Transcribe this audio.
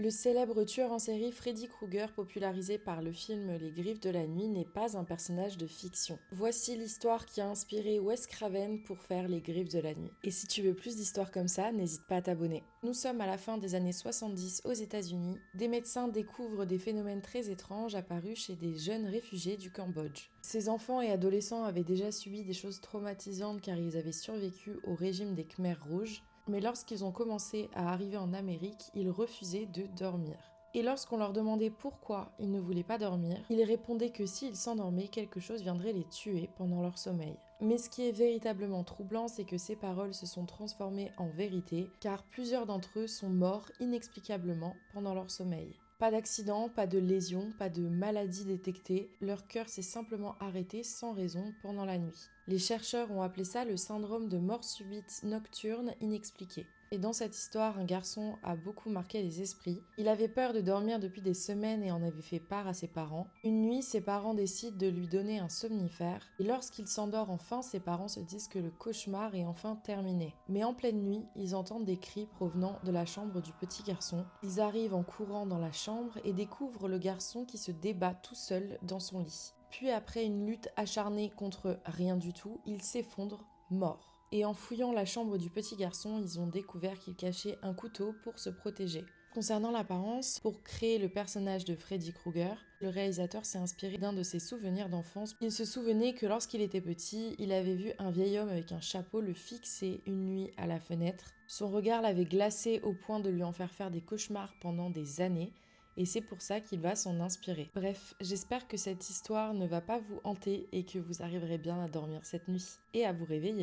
Le célèbre tueur en série Freddy Krueger, popularisé par le film Les Griffes de la Nuit, n'est pas un personnage de fiction. Voici l'histoire qui a inspiré Wes Craven pour faire Les Griffes de la Nuit. Et si tu veux plus d'histoires comme ça, n'hésite pas à t'abonner. Nous sommes à la fin des années 70 aux États-Unis. Des médecins découvrent des phénomènes très étranges apparus chez des jeunes réfugiés du Cambodge. Ces enfants et adolescents avaient déjà subi des choses traumatisantes car ils avaient survécu au régime des Khmers rouges. Mais lorsqu'ils ont commencé à arriver en Amérique, ils refusaient de dormir. Et lorsqu'on leur demandait pourquoi ils ne voulaient pas dormir, ils répondaient que s'ils s'endormaient, quelque chose viendrait les tuer pendant leur sommeil. Mais ce qui est véritablement troublant, c'est que ces paroles se sont transformées en vérité, car plusieurs d'entre eux sont morts inexplicablement pendant leur sommeil. Pas d'accident, pas de lésion, pas de maladie détectée, leur cœur s'est simplement arrêté sans raison pendant la nuit. Les chercheurs ont appelé ça le syndrome de mort subite nocturne inexpliqué. Et dans cette histoire, un garçon a beaucoup marqué les esprits. Il avait peur de dormir depuis des semaines et en avait fait part à ses parents. Une nuit, ses parents décident de lui donner un somnifère. Et lorsqu'il s'endort enfin, ses parents se disent que le cauchemar est enfin terminé. Mais en pleine nuit, ils entendent des cris provenant de la chambre du petit garçon. Ils arrivent en courant dans la chambre et découvrent le garçon qui se débat tout seul dans son lit. Puis après une lutte acharnée contre rien du tout, il s'effondre, mort. Et en fouillant la chambre du petit garçon, ils ont découvert qu'il cachait un couteau pour se protéger. Concernant l'apparence, pour créer le personnage de Freddy Krueger, le réalisateur s'est inspiré d'un de ses souvenirs d'enfance. Il se souvenait que lorsqu'il était petit, il avait vu un vieil homme avec un chapeau le fixer une nuit à la fenêtre. Son regard l'avait glacé au point de lui en faire des cauchemars pendant des années. Et c'est pour ça qu'il va s'en inspirer. Bref, j'espère que cette histoire ne va pas vous hanter et que vous arriverez bien à dormir cette nuit et à vous réveiller.